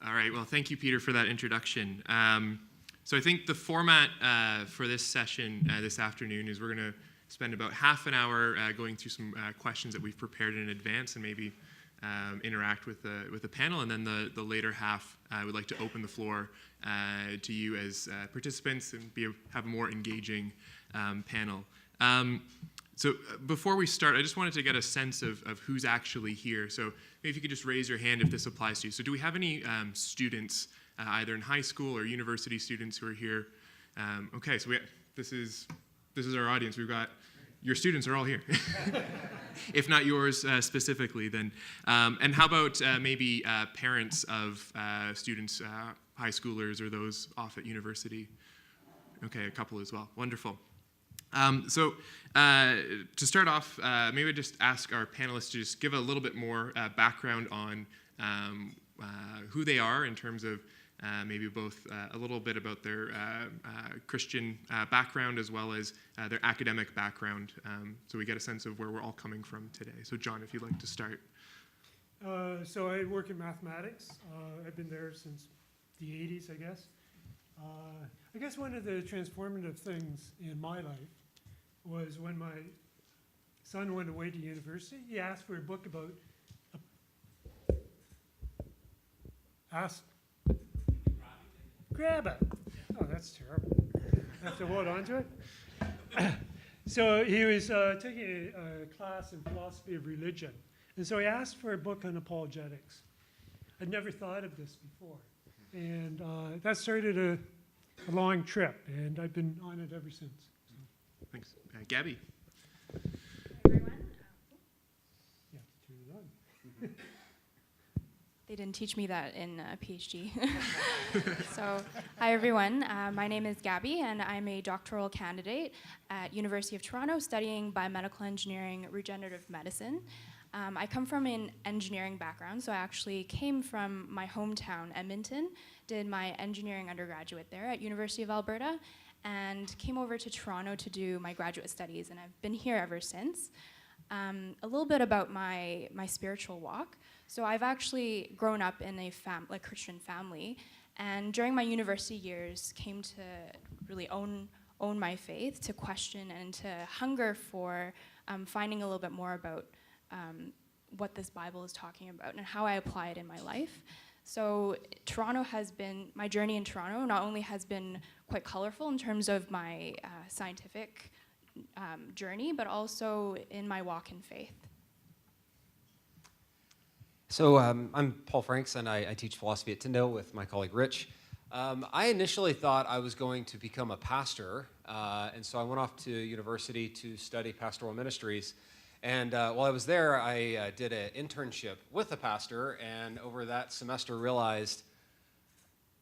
All right, well, thank you, Peter, for that introduction. So I think the format for this session this afternoon is we're going to spend about half an hour going through some questions that we've prepared in advance and maybe interact with the panel. And then the later half, I would like to open the floor to you as participants and have a more engaging panel. So before we start, I just wanted to get a sense of who's actually here. So maybe if you could just raise your hand if this applies to you. So do we have any students, either in high school or university students who are here? Okay, so this is our audience. We've got your students are all here, if not yours specifically. Then, and how about maybe parents of students, high schoolers, or those off at university? Okay, a couple as well. Wonderful. So to start off, maybe I'd just ask our panelists to just give a little bit more background on who they are in terms of maybe both a little bit about their Christian background as well as their academic background, so we get a sense of where we're all coming from today. So John, if you'd like to start. So I work in mathematics. I've been there since the 80s, I guess. I guess one of the transformative things in my life was when my son went away to university. He asked for a book about grab it. Oh, that's terrible. I have to hold on to it. So he was taking a class in philosophy of religion. And so he asked for a book on apologetics. I'd never thought of this before. And that started a long trip, and I've been on it ever since. So. Thanks. Gabby. Hi, everyone. Yeah, turn it on. They didn't teach me that in PhD. So, hi, everyone. My name is Gabby, and I'm a doctoral candidate at University of Toronto studying biomedical engineering, regenerative medicine. I come from an engineering background, so I actually came from my hometown, Edmonton, did my engineering undergraduate there at University of Alberta, and came over to Toronto to do my graduate studies, and I've been here ever since. A little bit about my spiritual walk. So I've actually grown up in a Christian family, and during my university years came to really own my faith, to question and to hunger for finding a little bit more about what this Bible is talking about and how I apply it in my life. So my journey in Toronto not only has been quite colorful in terms of my scientific journey, but also in my walk in faith. So I'm Paul Franks, and I teach philosophy at Tyndale with my colleague Rich. I initially thought I was going to become a pastor, and so I went off to university to study pastoral ministries. And while I was there, I did an internship with a pastor, and over that semester realized,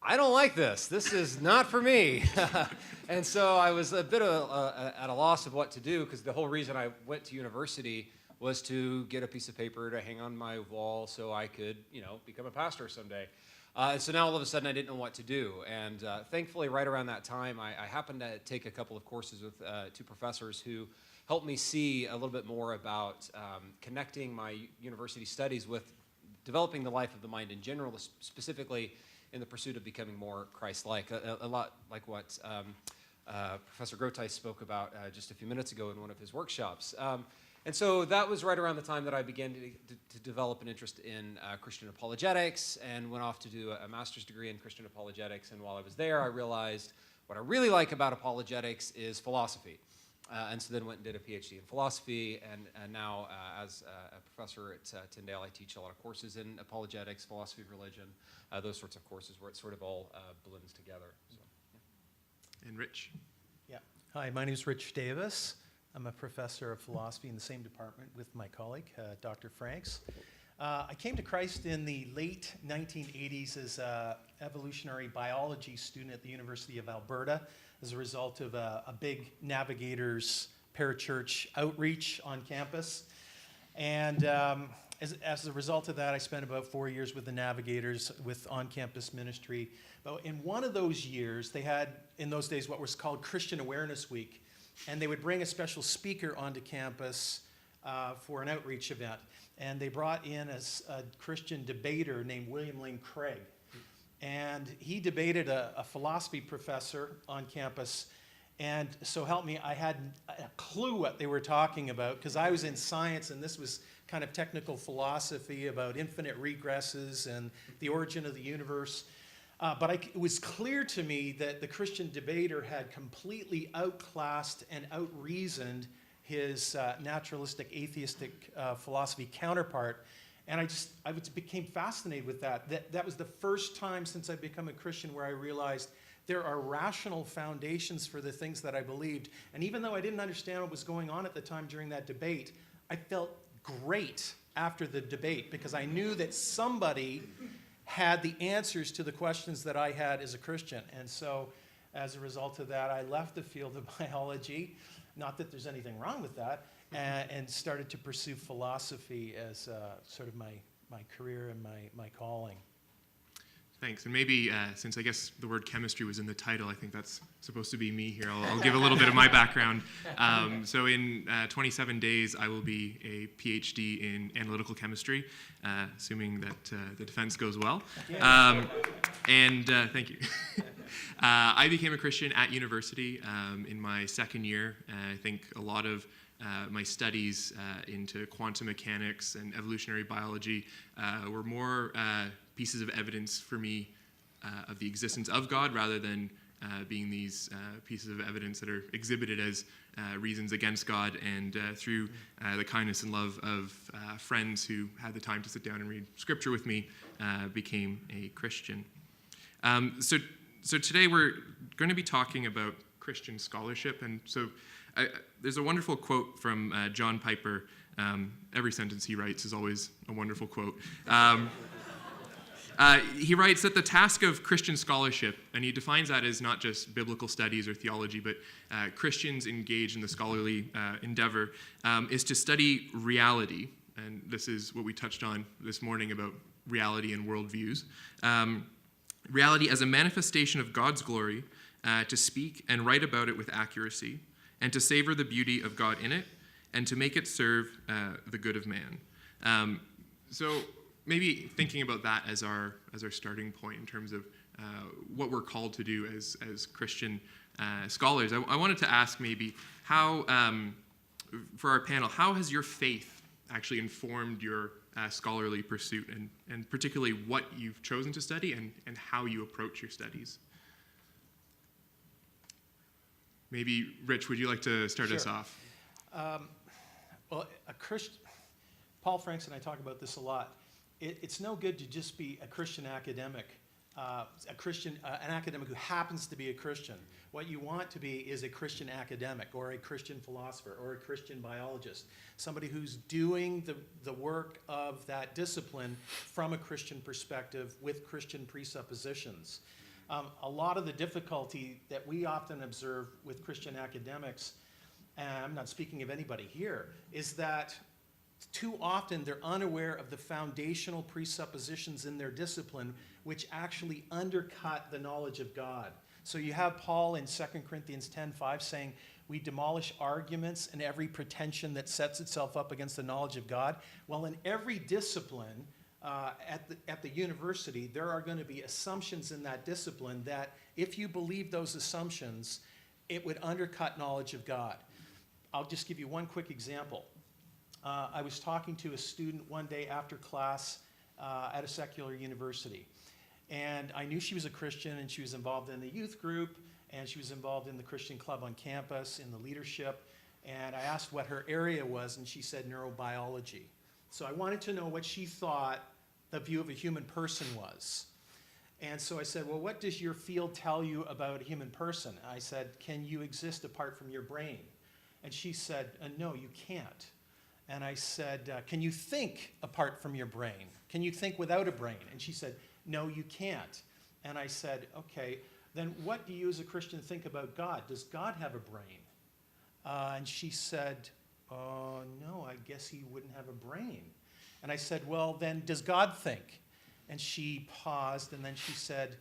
I don't like this. This is not for me. And so I was a bit at a loss of what to do, because the whole reason I went to university was to get a piece of paper to hang on my wall so I could, become a pastor someday. And so now all of a sudden I didn't know what to do. And thankfully, right around that time, I happened to take a couple of courses with two professors who helped me see a little bit more about connecting my university studies with developing the life of the mind in general, specifically in the pursuit of becoming more Christ-like, a lot like what Professor Groteis spoke about just a few minutes ago in one of his workshops. And so that was right around the time that I began to develop an interest in Christian apologetics, and went off to do a master's degree in Christian apologetics. And while I was there, I realized what I really like about apologetics is philosophy. And so then went and did a PhD in philosophy, and now as a professor at Tyndale, I teach a lot of courses in apologetics, philosophy of religion, those sorts of courses where it sort of all blends together. So, yeah. And Rich. Yeah. Hi, my name is Rich Davis. I'm a professor of philosophy in the same department with my colleague, Dr. Franks. I came to Christ in the late 1980s as an evolutionary biology student at the University of Alberta as a result of a big Navigators parachurch outreach on campus. And as a result of that, I spent about 4 years with the Navigators with on-campus ministry. But in one of those years, they had, in those days, what was called Christian Awareness Week. And they would bring a special speaker onto campus for an outreach event. And they brought in a Christian debater named William Lane Craig. and he debated a philosophy professor on campus. And so help me, I hadn't a clue what they were talking about because I was in science and this was kind of technical philosophy about infinite regresses and the origin of the universe. But it was clear to me that the Christian debater had completely outclassed and outreasoned his naturalistic, atheistic philosophy counterpart. And I became fascinated with that. That was the first time since I've become a Christian where I realized there are rational foundations for the things that I believed. And even though I didn't understand what was going on at the time during that debate, I felt great after the debate because I knew that somebody had the answers to the questions that I had as a Christian. And so as a result of that, I left the field of biology, not that there's anything wrong with that, and started to pursue philosophy as sort of my career and my calling. Thanks. And maybe since I guess the word chemistry was in the title, I think that's supposed to be me here. I'll give a little bit of my background. So in 27 days, I will be a PhD in analytical chemistry, assuming that the defense goes well. And thank you. I became a Christian at university in my second year. I think a lot of my studies into quantum mechanics and evolutionary biology were more pieces of evidence for me of the existence of God rather than being these pieces of evidence that are exhibited as reasons against God, and through the kindness and love of friends who had the time to sit down and read scripture with me, became a Christian. So today we're going to be talking about Christian scholarship, and so there's a wonderful quote from John Piper. Every sentence he writes is always a wonderful quote. He writes that the task of Christian scholarship, and he defines that as not just biblical studies or theology, but Christians engaged in the scholarly endeavor, is to study reality. And this is what we touched on this morning about reality and worldviews. Reality as a manifestation of God's glory, to speak and write about it with accuracy, and to savor the beauty of God in it, and to make it serve the good of man. So maybe thinking about that as our starting point in terms of what we're called to do as Christian scholars. I wanted to ask maybe how, for our panel, how has your faith actually informed your scholarly pursuit, and particularly what you've chosen to study and how you approach your studies? Maybe, Rich, would you like to start us off? Well, Paul Franks and I talk about this a lot. It's no good to just be a Christian academic, an academic who happens to be a Christian. What you want to be is a Christian academic or a Christian philosopher or a Christian biologist, somebody who's doing the work of that discipline from a Christian perspective with Christian presuppositions. A lot of the difficulty that we often observe with Christian academics, and I'm not speaking of anybody here, is that too often they're unaware of the foundational presuppositions in their discipline which actually undercut the knowledge of God. So you have Paul in 2 Corinthians 10:5 saying, we demolish arguments and every pretension that sets itself up against the knowledge of God. Well, in every discipline at the university, there are going to be assumptions in that discipline that if you believe those assumptions, it would undercut knowledge of God. I'll just give you one quick example. I was talking to a student one day after class at a secular university. And I knew she was a Christian, and she was involved in the youth group, and she was involved in the Christian club on campus, in the leadership. And I asked what her area was, and she said neurobiology. So I wanted to know what she thought the view of a human person was. And so I said, well, what does your field tell you about a human person? I said, can you exist apart from your brain? And she said, no, you can't. And I said, can you think apart from your brain? Can you think without a brain? And she said, no, you can't. And I said, okay, then what do you as a Christian think about God? Does God have a brain? And she said, no, I guess he wouldn't have a brain. And I said, well, then does God think? And she paused, and then she said,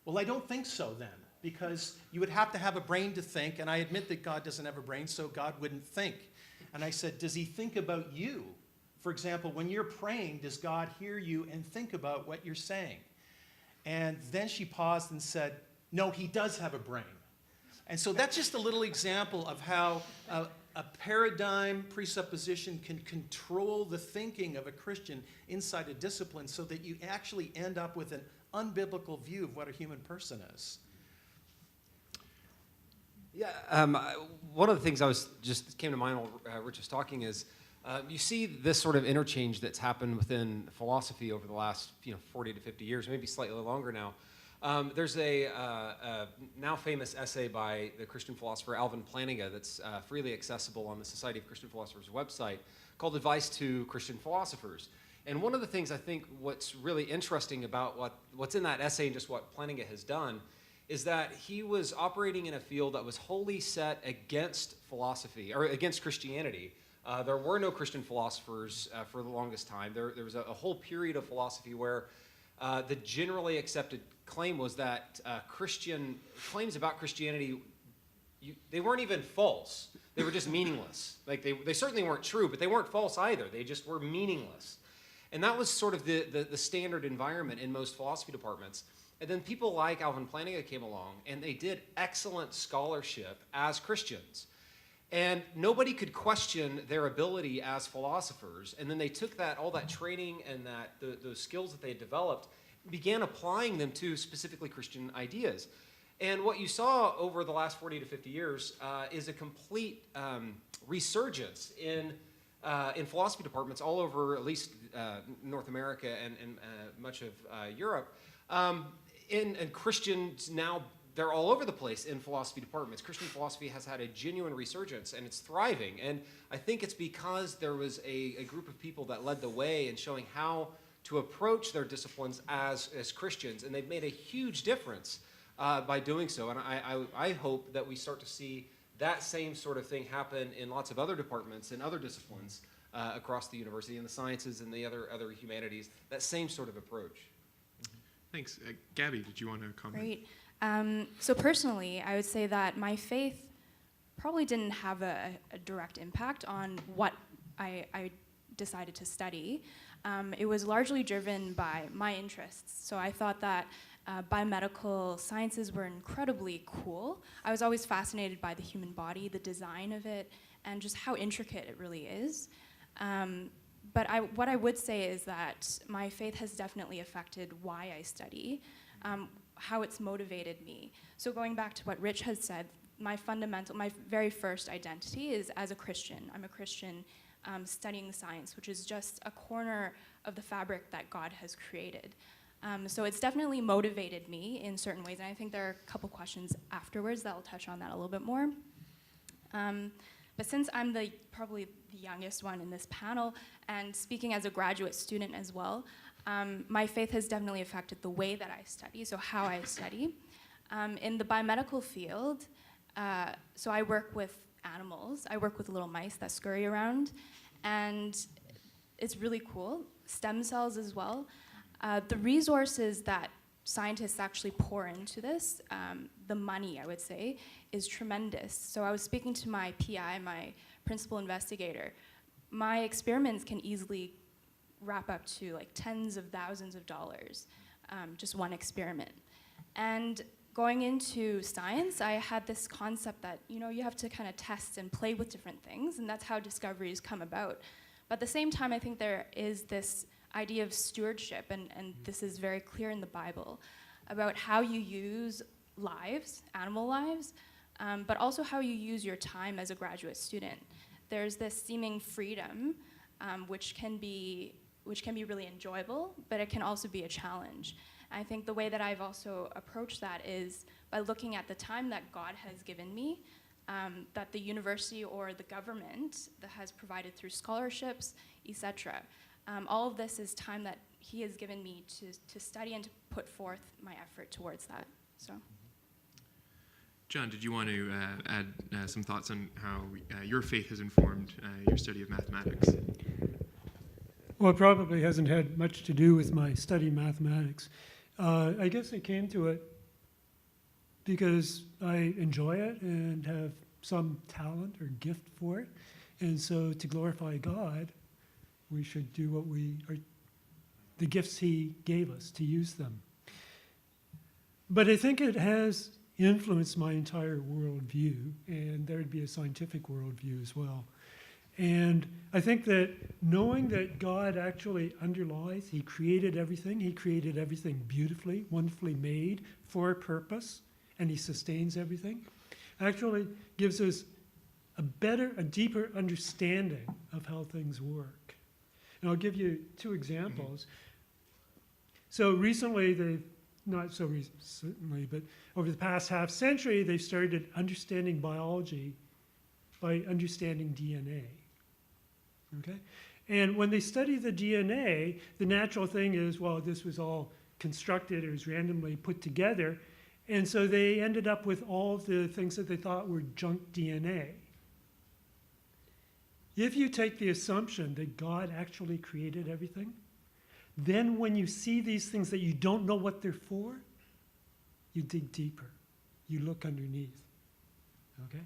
well, I don't think so then, because you would have to have a brain to think, and I admit that God doesn't have a brain, so God wouldn't think. And I said, does he think about you? For example, when you're praying, does God hear you and think about what you're saying? And then she paused and said, no, he does have a brain. And so that's just a little example of how a paradigm presupposition can control the thinking of a Christian inside a discipline so that you actually end up with an unbiblical view of what a human person is. Yeah, one of the things just came to mind while Rich was talking is you see this sort of interchange that's happened within philosophy over the last 40 to 50 years, maybe slightly longer now. There's a now famous essay by the Christian philosopher Alvin Plantinga that's freely accessible on the Society of Christian Philosophers website called Advice to Christian Philosophers. And one of the things I think what's really interesting about what's in that essay and just what Plantinga has done is that he was operating in a field that was wholly set against philosophy, or against Christianity. There were no Christian philosophers for the longest time. There was a whole period of philosophy where the generally accepted claim was that Christian claims about Christianity, they weren't even false. They were just meaningless. Like they certainly weren't true, but they weren't false either. They just were meaningless. And that was sort of the standard environment in most philosophy departments. And then people like Alvin Plantinga came along, and they did excellent scholarship as Christians. And nobody could question their ability as philosophers. And then they took all that training and those skills that they had developed, began applying them to specifically Christian ideas. And what you saw over the last 40 to 50 years is a complete resurgence in philosophy departments all over, at least North America and much of Europe. And Christians now, they're all over the place in philosophy departments. Christian philosophy has had a genuine resurgence, and it's thriving. And I think it's because there was a group of people that led the way in showing how to approach their disciplines as Christians, and they've made a huge difference by doing so. And I hope that we start to see that same sort of thing happen in lots of other departments and other disciplines across the university, in the sciences and the other humanities, that same sort of approach. Thanks. Gabby, did you want to comment? Great. So personally, I would say that my faith probably didn't have a direct impact on what I decided to study. It was largely driven by my interests. So I thought that biomedical sciences were incredibly cool. I was always fascinated by the human body, the design of it, and just how intricate it really is. But what I would say is that my faith has definitely affected why I study, how it's motivated me. So going back to what Rich has said, my very first identity is as a Christian. I'm a Christian studying science, which is just a corner of the fabric that God has created. So it's definitely motivated me in certain ways, and I think there are a couple questions afterwards that will touch on that a little bit more. But since I'm probably the youngest one in this panel, and speaking as a graduate student as well, my faith has definitely affected the way that I study, so how I study. In the biomedical field, so I work with animals. I work with little mice that scurry around, and it's really cool. Stem cells as well. The resources that scientists actually pour into this, the money, I would say, is tremendous. So I was speaking to my PI, my principal investigator. My experiments can easily wrap up to like tens of thousands of dollars, just one experiment. And going into science, I had this concept that, you have to kind of test and play with different things, and that's how discoveries come about. But at the same time, I think there is this idea of stewardship, and this is very clear in the Bible, about how you use lives, animal lives, but also how you use your time as a graduate student. There's this seeming freedom, which can be really enjoyable, but it can also be a challenge. I think the way that I've also approached that is by looking at the time that God has given me, that the university or the government that has provided through scholarships, etc. All of this is time that He has given me to study and to put forth my effort towards that. So. John, did you want to add some thoughts on how your faith has informed your study of mathematics? Well, it probably hasn't had much to do with my study of mathematics. I guess I came to it because I enjoy it and have some talent or gift for it. And so to glorify God, we should do what the gifts He gave us, to use them. But I think it has influenced my entire worldview, and there would be a scientific worldview as well. And I think that knowing that God actually underlies, He created everything beautifully, wonderfully made for a purpose, and He sustains everything, actually gives us a deeper understanding of how things work. And I'll give you two examples. So recently, not so recently, but over the past half century, they've started understanding biology by understanding DNA. Okay? And when they study the DNA, the natural thing is, well, this was all constructed, it was randomly put together, and so they ended up with all of the things that they thought were junk DNA. If you take the assumption that God actually created everything, then when you see these things that you don't know what they're for, you dig deeper. You look underneath. Okay?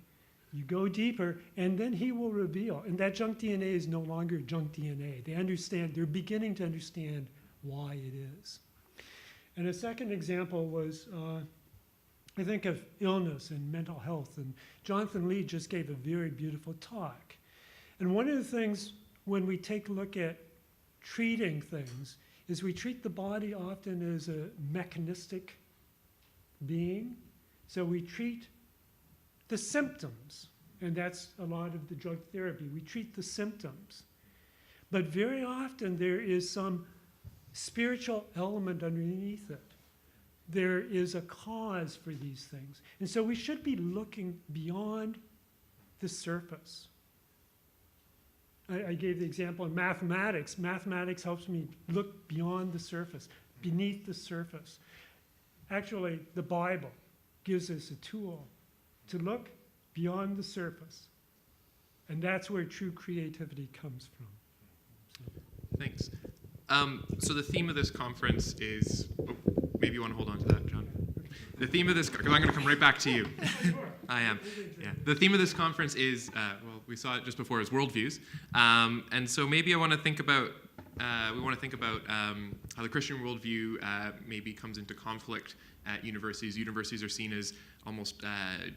You go deeper, and then He will reveal. And that junk DNA is no longer junk DNA. They're beginning to understand why it is. And a second example was, I think of illness and mental health. And Jonathan Lee just gave a very beautiful talk. And one of the things when we take a look at treating things is we treat the body often as a mechanistic being. So we treat the symptoms, and that's a lot of the drug therapy. We treat the symptoms. But very often there is some spiritual element underneath it. There is a cause for these things. And so we should be looking beyond the surface. I gave the example in mathematics. Mathematics helps me look beyond the surface, beneath the surface. Actually, the Bible gives us a tool to look beyond the surface. And that's where true creativity comes from. Thanks. So the theme of this conference is, maybe you want to hold on to that, John. The theme of this, because I'm going to come right back to you. I am. Yeah. The theme of this conference is, well, we saw it just before, is worldviews. And so maybe we want to think about how the Christian worldview maybe comes into conflict at universities. Universities are seen as almost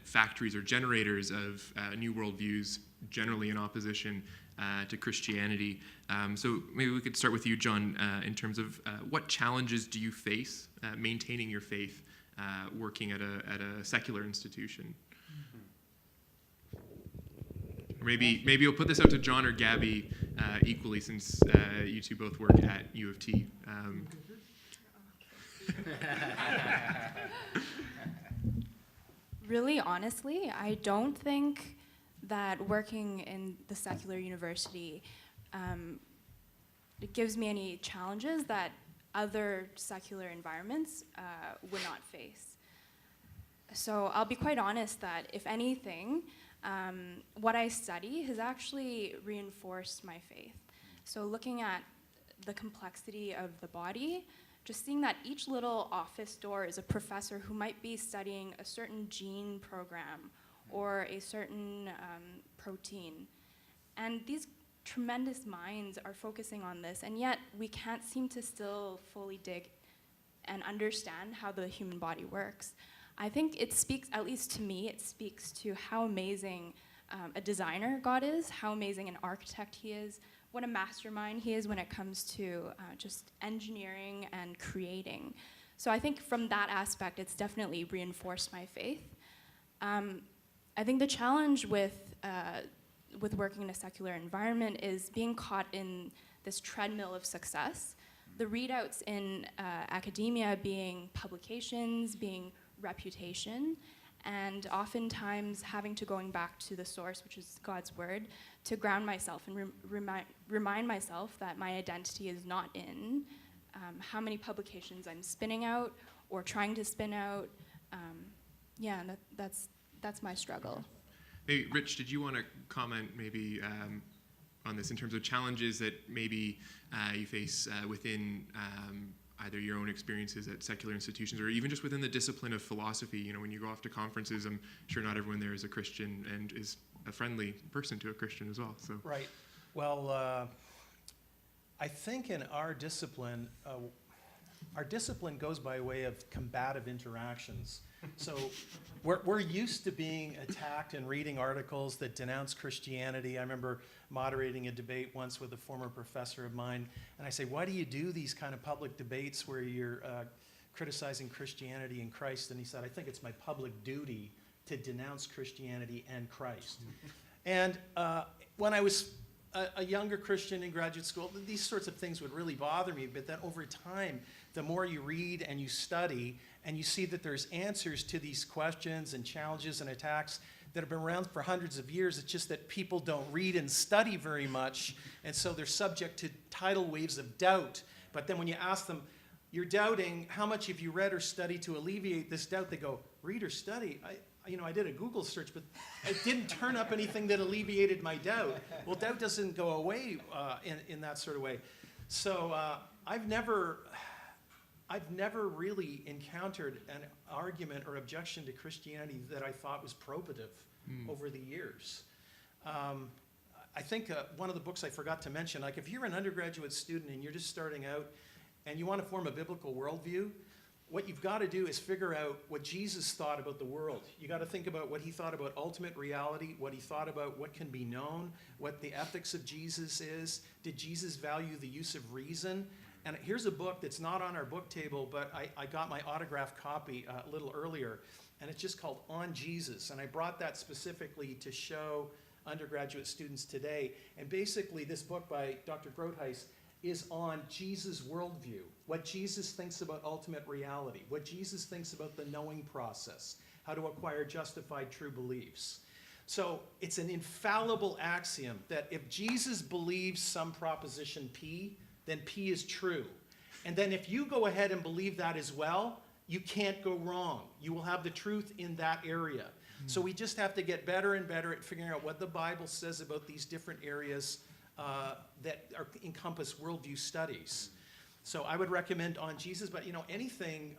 factories or generators of new worldviews, generally in opposition to Christianity. So maybe we could start with you, John, in terms of what challenges do you face maintaining your faith working at a secular institution? Or maybe you'll put this out to John or Gabby equally, since you two both work at U of T. Really, honestly, I don't think that working in the secular university it gives me any challenges that other secular environments would not face. So I'll be quite honest that if anything, what I study has actually reinforced my faith. So looking at the complexity of the body, just seeing that each little office door is a professor who might be studying a certain gene program or a certain protein. And these tremendous minds are focusing on this, and yet we can't seem to still fully dig and understand how the human body works. I think it speaks, at least to me, it speaks to how amazing a designer God is, how amazing an architect He is, what a mastermind He is when it comes to just engineering and creating. So I think from that aspect, it's definitely reinforced my faith. I think the challenge with working in a secular environment is being caught in this treadmill of success. The readouts in academia being publications, being reputation, and oftentimes having to going back to the source, which is God's word, to ground myself and remind myself that my identity is not in how many publications I'm spinning out or trying to spin out. And that's my struggle. Maybe, Rich, did you want to comment maybe on this in terms of challenges that maybe you face within either your own experiences at secular institutions or even just within the discipline of philosophy? You know, when you go off to conferences, I'm sure not everyone there is a Christian and is a friendly person to a Christian as well. So. Right. Well, I think in our discipline, our discipline goes by way of combative interactions. So we're used to being attacked and reading articles that denounce Christianity. I remember moderating a debate once with a former professor of mine, and I say, why do you do these kind of public debates where you're criticizing Christianity and Christ? And he said, I think it's my public duty to denounce Christianity and Christ. And when I was a younger Christian in graduate school, these sorts of things would really bother me, but then over time, the more you read and you study, and you see that there's answers to these questions and challenges and attacks that have been around for hundreds of years. It's just that people don't read and study very much, and so they're subject to tidal waves of doubt. But then when you ask them, you're doubting, how much have you read or studied to alleviate this doubt? They go, read or study? I did a Google search, but it didn't turn up anything that alleviated my doubt. Well, doubt doesn't go away in that sort of way. So I've never really encountered an argument or objection to Christianity that I thought was probative over the years. I think one of the books I forgot to mention, like if you're an undergraduate student and you're just starting out and you want to form a biblical worldview, what you've got to do is figure out what Jesus thought about the world. You got to think about what he thought about ultimate reality, what he thought about what can be known, what the ethics of Jesus is. Did Jesus value the use of reason? And here's a book that's not on our book table, but I got my autographed copy a little earlier, and it's just called On Jesus. And I brought that specifically to show undergraduate students today. And basically, this book by Dr. Groothuis is on Jesus' worldview, what Jesus thinks about ultimate reality, what Jesus thinks about the knowing process, how to acquire justified true beliefs. So it's an infallible axiom that if Jesus believes some proposition P, then P is true. And then if you go ahead and believe that as well, you can't go wrong. You will have the truth in that area. So we just have to get better and better at figuring out what the Bible says about these different areas that encompass worldview studies. So I would recommend On Jesus, but anything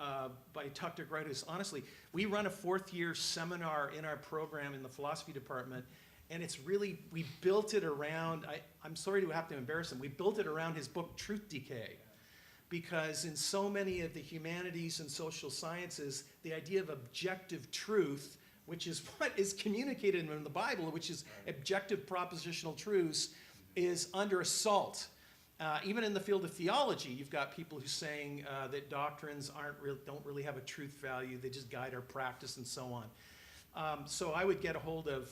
by Dr. Groothuis. Honestly, we run a fourth-year seminar in our program in the philosophy department, and it's really, we built it around, I'm sorry to have to embarrass him, we built it around his book, Truth Decay. Because in so many of the humanities and social sciences, the idea of objective truth, which is what is communicated in the Bible, which is objective propositional truths, is under assault. Even in the field of theology, you've got people who are saying that doctrines don't really have a truth value, they just guide our practice and so on. So I would get a hold of,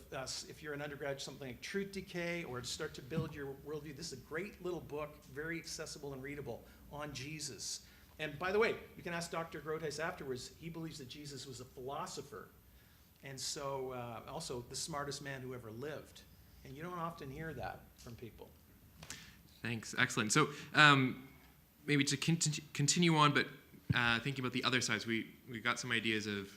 if you're an undergraduate, something like Truth Decay, or to start to build your worldview. This is a great little book, very accessible and readable, on Jesus. And by the way, you can ask Dr. Groothuis afterwards. He believes that Jesus was a philosopher, and so also the smartest man who ever lived. And you don't often hear that from people. Thanks. Excellent. So maybe to continue on, but thinking about the other sides, we got some ideas of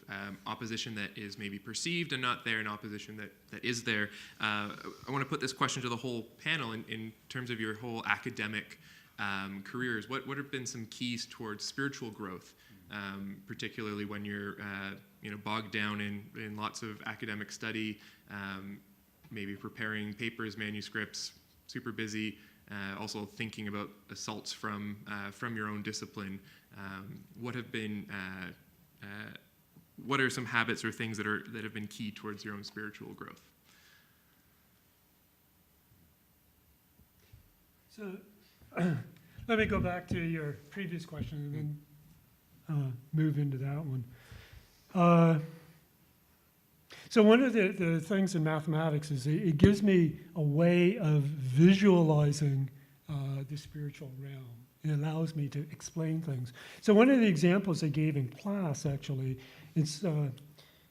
opposition that is maybe perceived and not there, and opposition that is there. I want to put this question to the whole panel in terms of your whole academic careers. What have been some keys towards spiritual growth, particularly when you're bogged down in lots of academic study, maybe preparing papers, manuscripts, super busy, also thinking about assaults from your own discipline. What are some habits or things that have been key towards your own spiritual growth? So let me go back to your previous question and then move into that one. So one of the things in mathematics is it gives me a way of visualizing the spiritual realm. It allows me to explain things. So one of the examples I gave in class, actually, is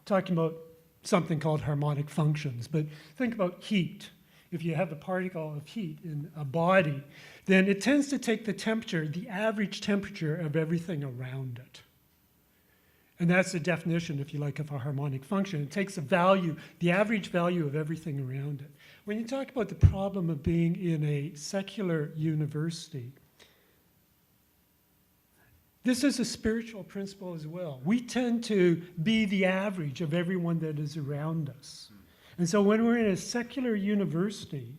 talking about something called harmonic functions. But think about heat. If you have a particle of heat in a body, then it tends to take the temperature, the average temperature of everything around it. And that's the definition, if you like, of a harmonic function. It takes the value, the average value of everything around it. When you talk about the problem of being in a secular university, this is a spiritual principle as well. We tend to be the average of everyone that is around us. And so when we're in a secular university,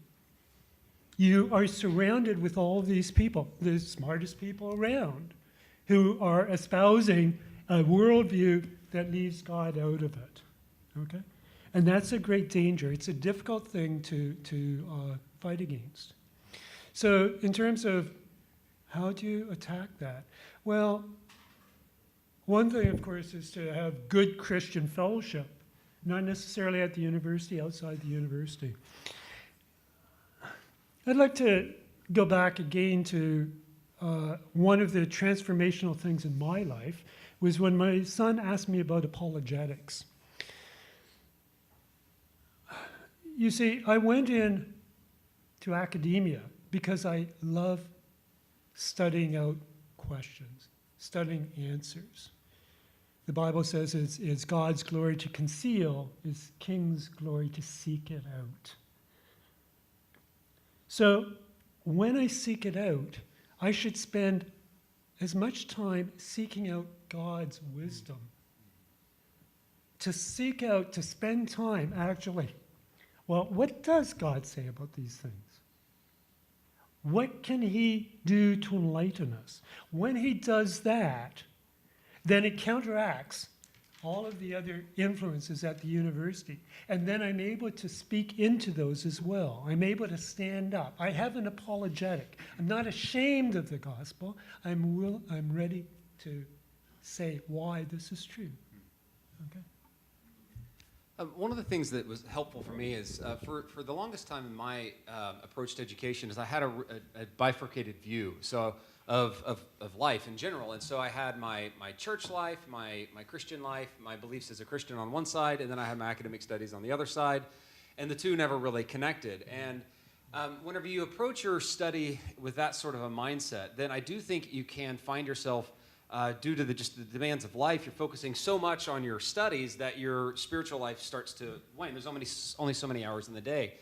you are surrounded with all of these people, the smartest people around. who are espousing a worldview that leaves God out of it. Okay? And that's a great danger. It's a difficult thing to fight against. So in terms of how do you attack that? Well, one thing, of course, is to have good Christian fellowship, not necessarily at the university, outside the university. I'd like to go back again to one of the transformational things in my life was when my son asked me about apologetics. You see, I went in to academia because I love studying out questions, studying answers. The Bible says it's God's glory to conceal, it's King's glory to seek it out. So when I seek it out, I should spend as much time seeking out God's wisdom. To seek out, to spend time actually. Well, what does God say about these things? What can he do to enlighten us? When he does that, then it counteracts all of the other influences at the university. And then I'm able to speak into those as well. I'm able to stand up. I have an apologetic. I'm not ashamed of the gospel. I'm ready to say why this is true. Okay? One of the things that was helpful for me is, for the longest time in my approach to education, is I had a bifurcated view of life in general. And so I had my church life, my Christian life, my beliefs as a Christian on one side, and then I had my academic studies on the other side. And the two never really connected. And whenever you approach your study with that sort of a mindset, then I do think you can find yourself due to the demands of life, you're focusing so much on your studies that your spiritual life starts to wane. There's only so many hours in the day.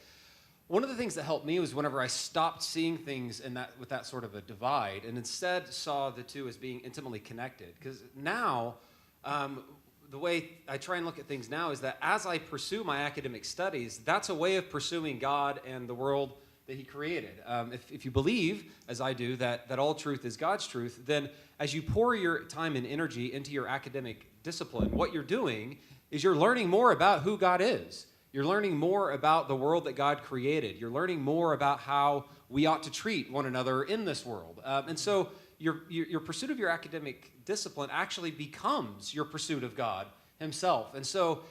One of the things that helped me was whenever I stopped seeing things with that sort of a divide and instead saw the two as being intimately connected. Because now, the way I try and look at things now is that as I pursue my academic studies, that's a way of pursuing God and the world that he created. If you believe, as I do, that all truth is God's truth, then as you pour your time and energy into your academic discipline, what you're doing is you're learning more about who God is. You're learning more about the world that God created. You're learning more about how we ought to treat one another in this world. And so your pursuit of your academic discipline actually becomes your pursuit of God himself. And so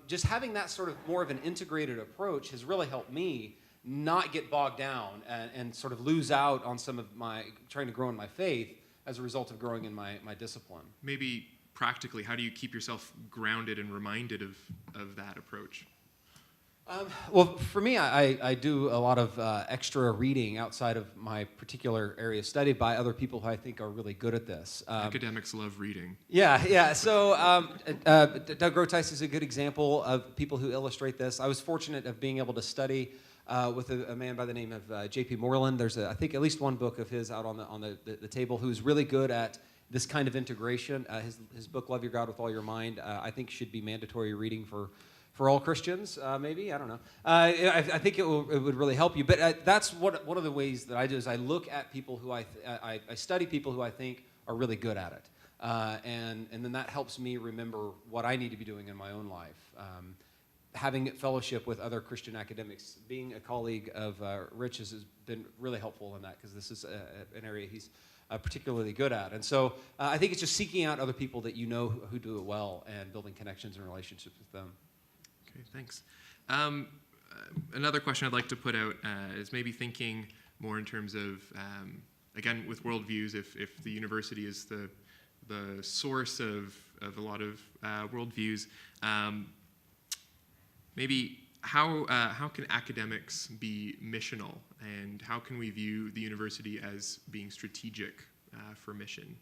just having that sort of more of an integrated approach has really helped me not get bogged down and sort of lose out on some of my trying to grow in my faith as a result of growing in my discipline. Maybe practically, how do you keep yourself grounded and reminded of that approach? Well, for me, I do a lot of extra reading outside of my particular area of study by other people who I think are really good at this. Academics love reading. Yeah. So Doug Groteis is a good example of people who illustrate this. I was fortunate of being able to study with a man by the name of J.P. Moreland. There's, I think, at least one book of his out on the table who's really good at this kind of integration. His book, Love Your God with All Your Mind, I think should be mandatory reading for all Christians, maybe. I don't know. I think it would really help you. But that's one of the ways that I do is I look at people who I study people who I think are really good at it. And then that helps me remember what I need to be doing in my own life. Having fellowship with other Christian academics, being a colleague of Rich has been really helpful in that because this is an area he's particularly good at. And so I think it's just seeking out other people that you know who do it well and building connections and relationships with them. Okay, thanks. Another question I'd like to put out is maybe thinking more in terms of, again, with worldviews, if the university is the source of a lot of worldviews, maybe how can academics be missional, and how can we view the university as being strategic for mission?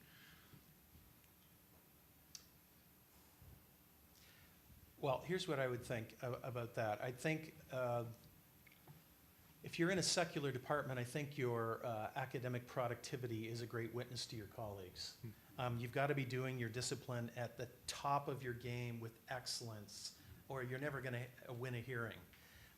Well, here's what I would think about that. I think if you're in a secular department, I think your academic productivity is a great witness to your colleagues. You've got to be doing your discipline at the top of your game with excellence, or you're never going to win a hearing.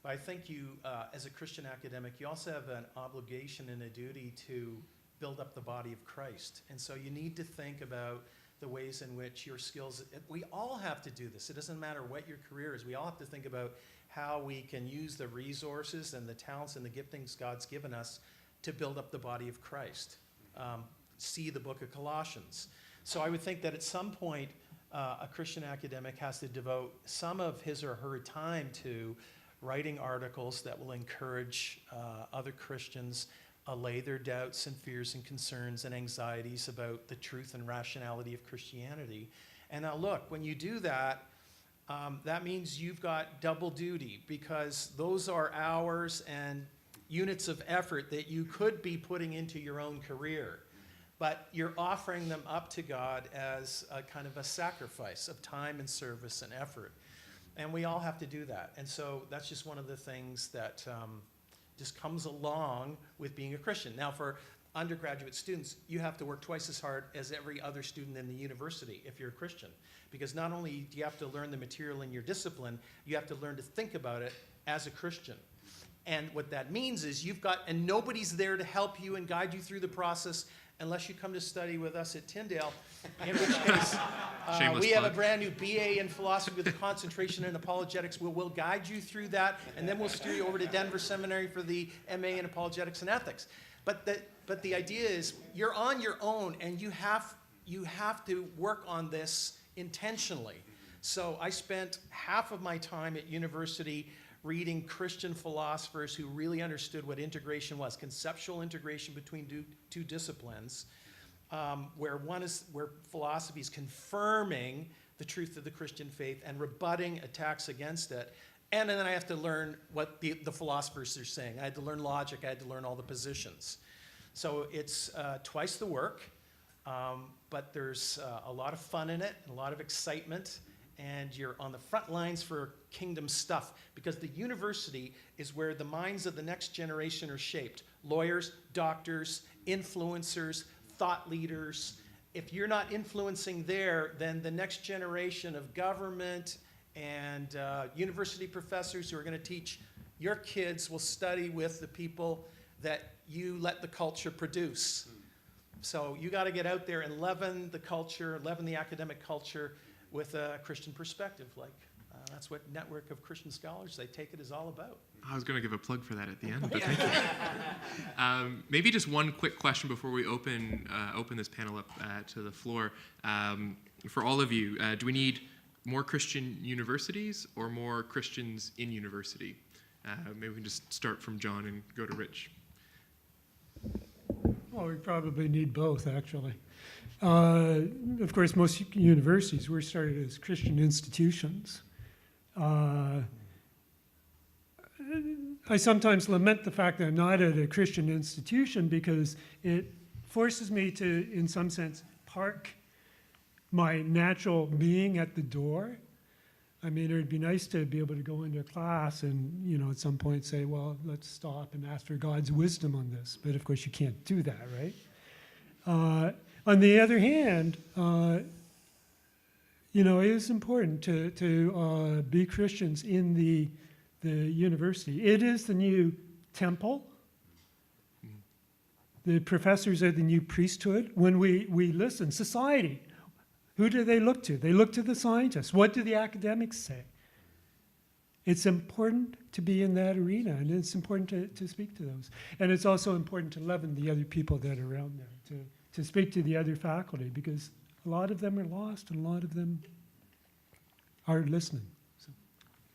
But I think you, as a Christian academic, you also have an obligation and a duty to build up the body of Christ. And so you need to think about the ways in which your skills, we all have to do this. It doesn't matter what your career is. We all have to think about how we can use the resources and the talents and the giftings God's given us to build up the body of Christ. See the book of Colossians. So I would think that at some point, a Christian academic has to devote some of his or her time to writing articles that will encourage other Christians allay their doubts and fears and concerns and anxieties about the truth and rationality of Christianity. And now look, when you do that, that means you've got double duty, because those are hours and units of effort that you could be putting into your own career. But you're offering them up to God as a kind of a sacrifice of time and service and effort. And we all have to do that. And so that's just one of the things that just comes along with being a Christian. Now, for undergraduate students, you have to work twice as hard as every other student in the university if you're a Christian. Because not only do you have to learn the material in your discipline, you have to learn to think about it as a Christian. And what that means is and nobody's there to help you and guide you through the process unless you come to study with us at Tyndale, in which case we have a brand new BA in philosophy with a concentration in apologetics. We'll guide you through that, and then we'll steer you over to Denver Seminary for the MA in apologetics and ethics. But the idea is you're on your own, and you have to work on this intentionally. So I spent half of my time at university reading Christian philosophers who really understood what integration was, conceptual integration between two disciplines, where philosophy is confirming the truth of the Christian faith and rebutting attacks against it. And then I have to learn what the philosophers are saying. I had to learn logic. I had to learn all the positions. So it's twice the work, but there's a lot of fun in it, a lot of excitement, and you're on the front lines for kingdom stuff, because the university is where the minds of the next generation are shaped. Lawyers, doctors, influencers, thought leaders. If you're not influencing there, then the next generation of government and university professors who are going to teach your kids will study with the people that you let the culture produce. So you got to get out there and leaven the culture, leaven the academic culture with a Christian perspective. That's what Network of Christian Scholars, they take it, is all about. I was going to give a plug for that at the end, but thank you. Maybe just one quick question before we open this panel up to the floor. For all of you, do we need more Christian universities or more Christians in university? Maybe we can just start from John and go to Rich. Well, we probably need both, actually. Of course, most universities were started as Christian institutions. I sometimes lament the fact that I'm not at a Christian institution, because it forces me to, in some sense, park my natural being at the door. I mean, it would be nice to be able to go into a class and, at some point say, well, let's stop and ask for God's wisdom on this. But of course, you can't do that, right? On the other hand, it is important to be Christians in the university. It is the new temple. The professors are the new priesthood. When we listen, society, who do they look to? They look to the scientists. What do the academics say? It's important to be in that arena, and it's important to speak to those. And it's also important to leaven the other people that are around there, to speak to the other faculty, because a lot of them are lost and a lot of them are listening. So.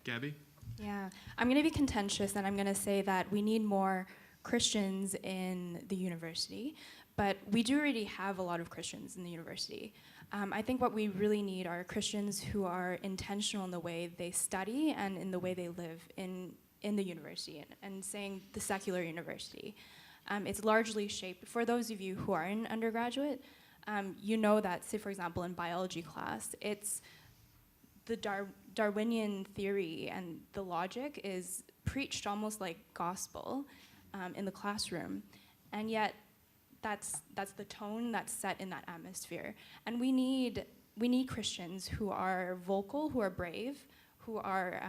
Gabby? Yeah, I'm going to be contentious, and I'm going to say that we need more Christians in the university, but we do already have a lot of Christians in the university. I think what we really need are Christians who are intentional in the way they study and in the way they live in the university, and saying the secular university. It's largely shaped, for those of you who are in undergraduate, you know that, say for example in biology class, it's the Darwinian theory and the logic is preached almost like gospel in the classroom, and yet that's the tone that's set in that atmosphere. And we need Christians who are vocal, who are brave, who are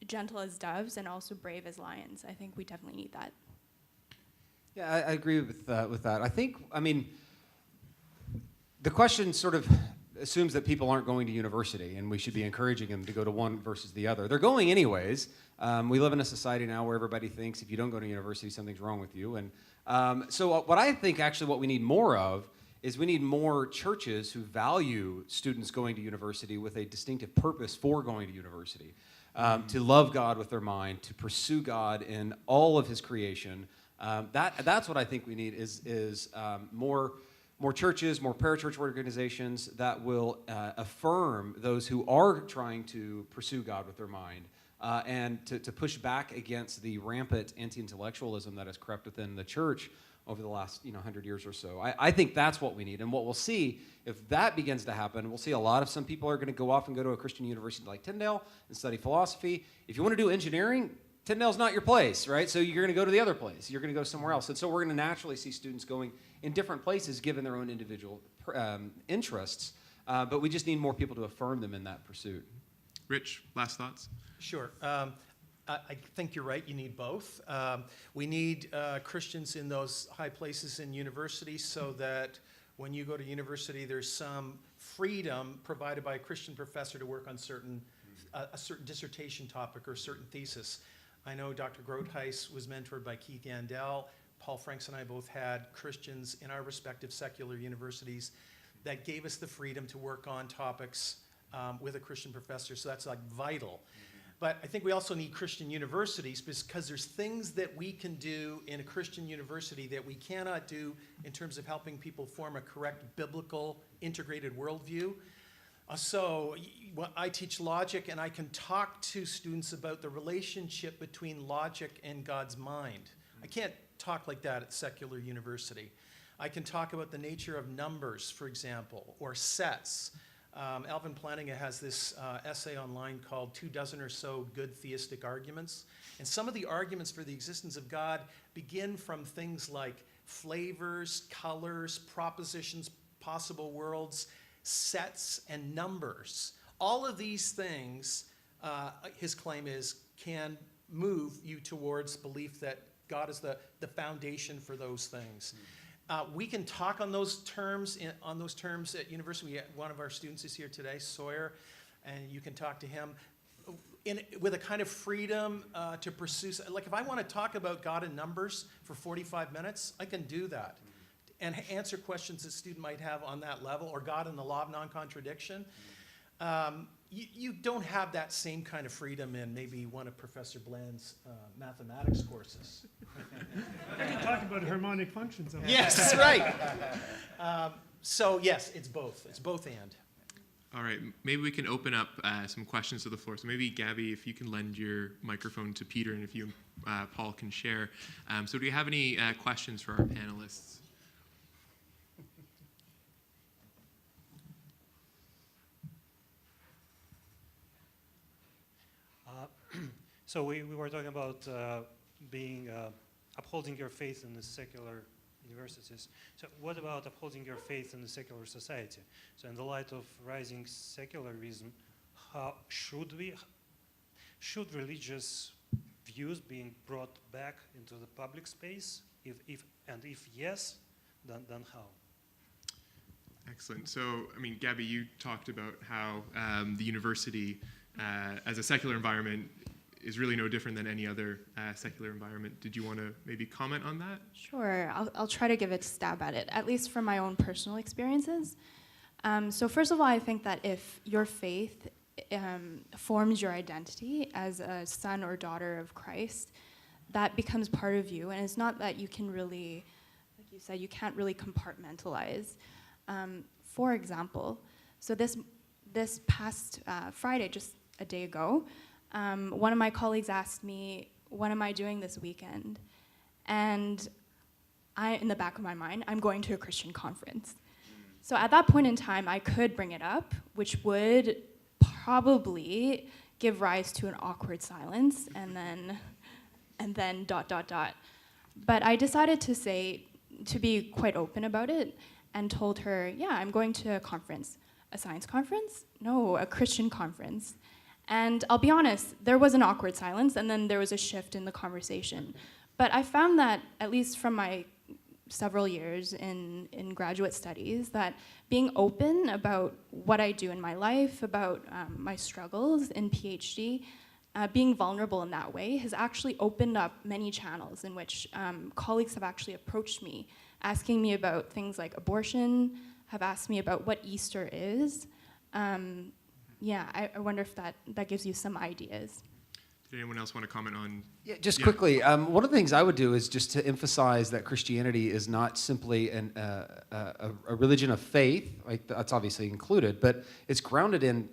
gentle as doves, and also brave as lions. I think we definitely need that. Yeah, I agree with that. I think, I mean, the question sort of assumes that people aren't going to university, and we should be encouraging them to go to one versus the other. They're going anyways. We live in a society now where everybody thinks if you don't go to university, something's wrong with you. And so what I think actually what we need more of is we need more churches who value students going to university with a distinctive purpose for going to university. To love God with their mind, to pursue God in all of his creation. That's what I think we need is more churches, more parachurch organizations that will affirm those who are trying to pursue God with their mind and to push back against the rampant anti-intellectualism that has crept within the church over the last 100 years or so. I think that's what we need. And what we'll see, if that begins to happen, we'll see some people are going to go off and go to a Christian university like Tyndale and study philosophy. If you want to do engineering, Tyndale's not your place, right? So you're going to go to the other place. You're going to go somewhere else. And so we're going to naturally see students going in different places given their own individual interests. But we just need more people to affirm them in that pursuit. Rich, last thoughts? Sure. I think you're right. You need both. We need Christians in those high places in universities so that when you go to university, there's some freedom provided by a Christian professor to work on a certain dissertation topic or a certain thesis. I know Dr. Groothuis was mentored by Keith Yandel. Paul Franks and I both had Christians in our respective secular universities that gave us the freedom to work on topics with a Christian professor. So that's like vital. But I think we also need Christian universities because there's things that we can do in a Christian university that we cannot do in terms of helping people form a correct biblical integrated worldview. So I teach logic, and I can talk to students about the relationship between logic and God's mind. I can't talk like that at secular university. I can talk about the nature of numbers, for example, or sets. Alvin Plantinga has this essay online called 24 or So Good Theistic Arguments. And some of the arguments for the existence of God begin from things like flavors, colors, propositions, possible worlds, sets, and numbers. All of these things, his claim is, can move you towards belief that God is the foundation for those things. We can talk on those terms at university. One of our students is here today, Sawyer, and you can talk to him with a kind of freedom to pursue. Like if I want to talk about God in numbers for 45 minutes, I can do that and answer questions that a student might have on that level, or God in the law of non-contradiction. You don't have that same kind of freedom in maybe one of Professor Bland's mathematics courses. I can talk about harmonic functions. Yes, right. So yes, it's both. It's both and. All right, maybe we can open up some questions to the floor. So maybe, Gabby, if you can lend your microphone to Peter, and if you and Paul can share. So do you have any questions for our panelists? So we were talking about upholding your faith in the secular universities. So what about upholding your faith in the secular society? So in the light of rising secularism, how should religious views being brought back into the public space? If yes, then how? Excellent. So, I mean, Gabby, you talked about how the university, as a secular environment, is really no different than any other secular environment. Did you want to maybe comment on that? Sure, I'll try to give it a stab at it, at least from my own personal experiences. So first of all, I think that if your faith forms your identity as a son or daughter of Christ, that becomes part of you, and it's not that you can really, like you said, you can't really compartmentalize. For example, so this past Friday, just a day ago, one of my colleagues asked me, what am I doing this weekend? And in the back of my mind, I'm going to a Christian conference. So at that point in time, I could bring it up, which would probably give rise to an awkward silence, and then ... But I decided to be quite open about it, and told her, yeah, I'm going to a conference. A science conference? No, a Christian conference. And I'll be honest, there was an awkward silence, and then there was a shift in the conversation. But I found that, at least from my several years in graduate studies, that being open about what I do in my life, about my struggles in PhD, being vulnerable in that way has actually opened up many channels in which colleagues have actually approached me, asking me about things like abortion, have asked me about what Easter is. I wonder if that gives you some ideas. Did anyone else want to comment on? Yeah, just quickly, one of the things I would do is just to emphasize that Christianity is not simply a religion of faith, like that's obviously included, but it's grounded in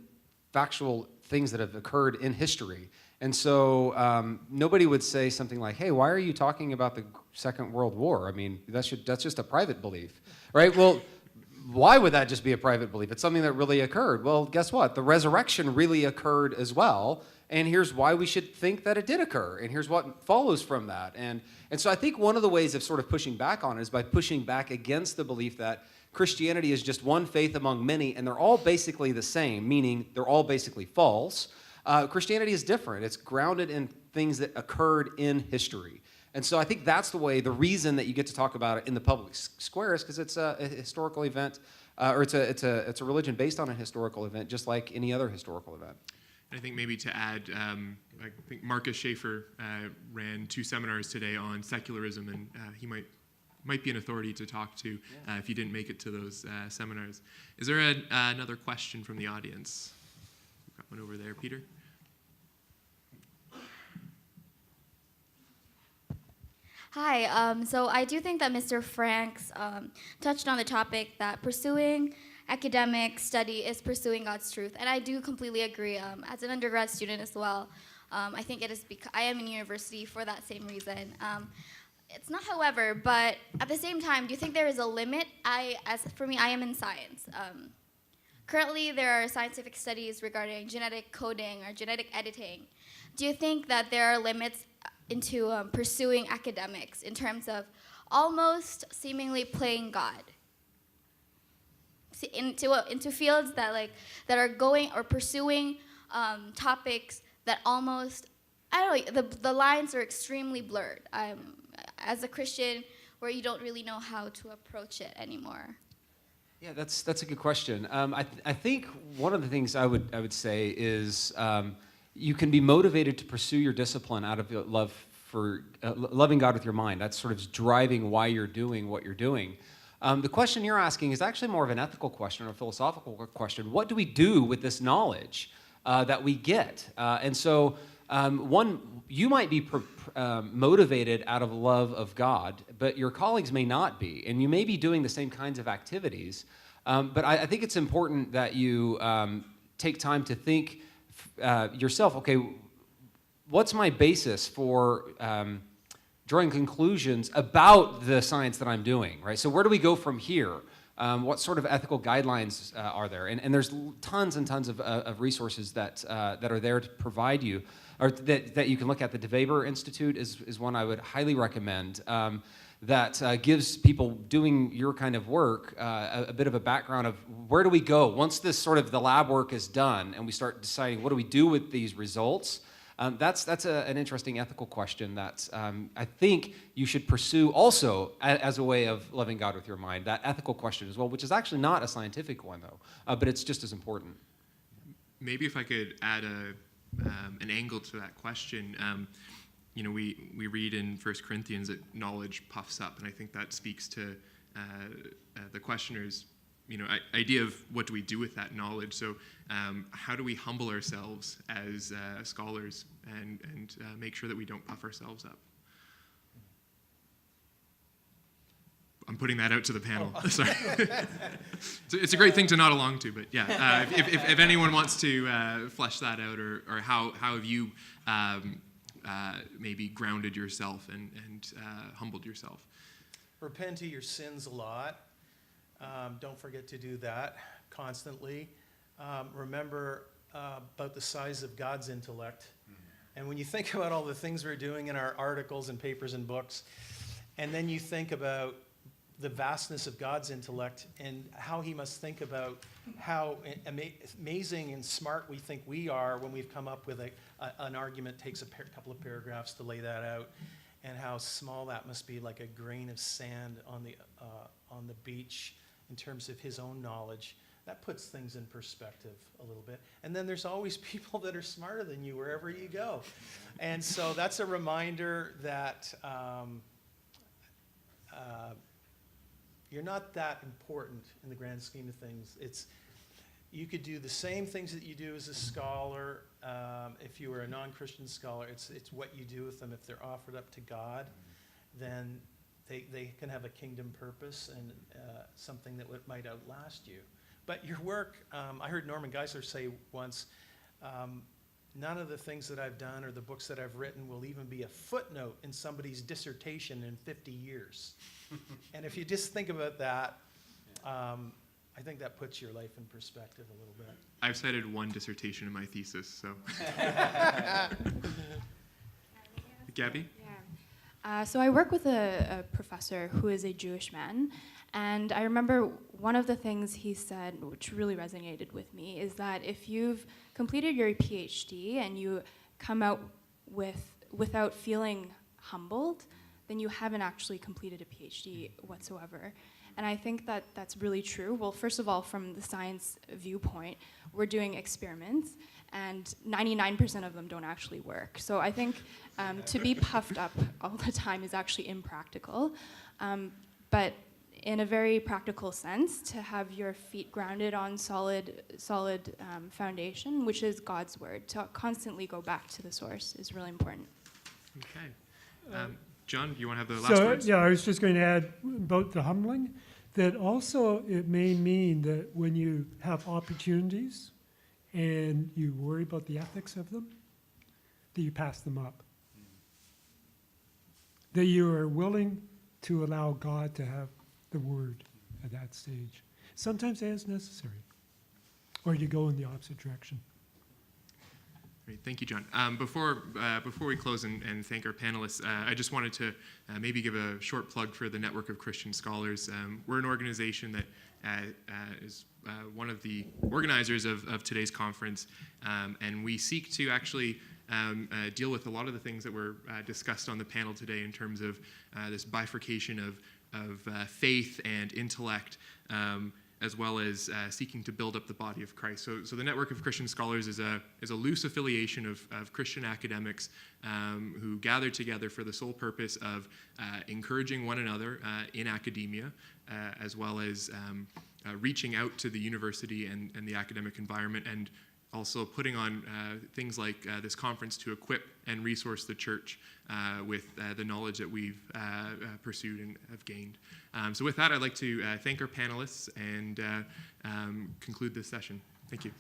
factual things that have occurred in history. And so nobody would say something like, hey, why are you talking about the Second World War? I mean, that's just a private belief, right? Well, why would that just be a private belief? It's something that really occurred. Well, guess what? The resurrection really occurred as well. And here's why we should think that it did occur. And here's what follows from that. And so I think one of the ways of sort of pushing back on it is by pushing back against the belief that Christianity is just one faith among many, and they're all basically the same, meaning they're all basically false. Christianity is different. It's grounded in things that occurred in history. And so I think that's the reason that you get to talk about it in the public square is because it's a historical event, or it's a religion based on a historical event, just like any other historical event. I think maybe to add, I think Marcus Schaefer ran 2 seminars today on secularism, and he might be an authority to talk to if you didn't make it to those seminars. Is there another question from the audience? We've got one over there, Peter. Hi, so I do think that Mr. Franks touched on the topic that pursuing academic study is pursuing God's truth, and I do completely agree. As an undergrad student as well, I think it is because I am in university for that same reason. It's not, however, but at the same time, do you think there is a limit? For me, I am in science. Currently, there are scientific studies regarding genetic coding or genetic editing. Do you think that there are limits into pursuing academics in terms of almost seemingly playing God into fields that are going or pursuing topics that almost, I don't know, the lines are extremely blurred. As a Christian, where you don't really know how to approach it anymore. Yeah, that's a good question. I think one of the things I would say is you can be motivated to pursue your discipline out of love for loving God with your mind. That's sort of driving why you're doing what you're doing. The question you're asking is actually more of an ethical question or a philosophical question. What do we do with this knowledge that we get? And so you might be motivated out of love of God, but your colleagues may not be, and you may be doing the same kinds of activities. But I think it's important that you take time to think yourself, okay, what's my basis for drawing conclusions about the science that I'm doing, right? So where do we go from here? What sort of ethical guidelines are there? And there's tons and tons of resources that are there to provide you, or that you can look at. The DeVeber Institute is one I would highly recommend, that gives people doing your kind of work a bit of a background of where do we go once this sort of the lab work is done and we start deciding what do we do with these results. That's an interesting ethical question that I think you should pursue also as a way of loving God with your mind, that ethical question as well, which is actually not a scientific one, though, but it's just as important. Maybe if I could add an angle to that question. We read in 1 Corinthians that knowledge puffs up, and I think that speaks to the questioner's idea of what do we do with that knowledge. So how do we humble ourselves as scholars and make sure that we don't puff ourselves up? I'm putting that out to the panel. Oh. Sorry. It's a great thing to nod along to, but yeah, if anyone wants to flesh that out, or how have you maybe grounded yourself and humbled yourself? Repent of your sins a lot. Don't forget to do that constantly. Remember about the size of God's intellect. And when you think about all the things we're doing in our articles and papers and books, and then you think about the vastness of God's intellect and how he must think about how amazing and smart we think we are when we've come up with an argument, takes a couple of paragraphs to lay that out. and how small that must be, like a grain of sand on the beach in terms of his own knowledge. That puts things in perspective a little bit. And then there's always people that are smarter than you wherever you go. And so that's a reminder that you're not that important in the grand scheme of things. You could do the same things that you do as a scholar. If you were a non-Christian scholar, it's what you do with them. If they're offered up to God, then they can have a kingdom purpose and something that might outlast you. But your work, I heard Norman Geisler say once, none of the things that I've done or the books that I've written will even be a footnote in somebody's dissertation in 50 years. And if you just think about that, I think that puts your life in perspective a little bit. I've cited one dissertation in my thesis, so. Gabby? Yeah. So I work with a professor who is a Jewish man, and I remember one of the things he said, which really resonated with me, is that if you've completed your PhD and you come out without feeling humbled, then you haven't actually completed a PhD whatsoever. And I think that that's really true. Well, first of all, from the science viewpoint, we're doing experiments, and 99% of them don't actually work. So I think to be puffed up all the time is actually impractical. But in a very practical sense, to have your feet grounded on solid foundation, which is God's word, to constantly go back to the source is really important. Okay. John, do you want to have the last words? Yeah, I was just going to add about the humbling, that also it may mean that when you have opportunities and you worry about the ethics of them, that you pass them up. That you are willing to allow God to have the word at that stage. Sometimes that is necessary. Or you go in the opposite direction. Great, thank you, John. Before we close and thank our panelists, I just wanted to maybe give a short plug for the Network of Christian Scholars. We're an organization that is one of the organizers of today's conference, and we seek to actually deal with a lot of the things that were discussed on the panel today in terms of this bifurcation of faith and intellect, as well as seeking to build up the body of Christ. So the Network of Christian Scholars is a loose affiliation of Christian academics who gather together for the sole purpose of encouraging one another in academia, as well as reaching out to the university and the academic environment, and also putting on things like this conference to equip and resource the church with the knowledge that we've pursued and have gained. So with that, I'd like to thank our panelists and conclude this session. Thank you.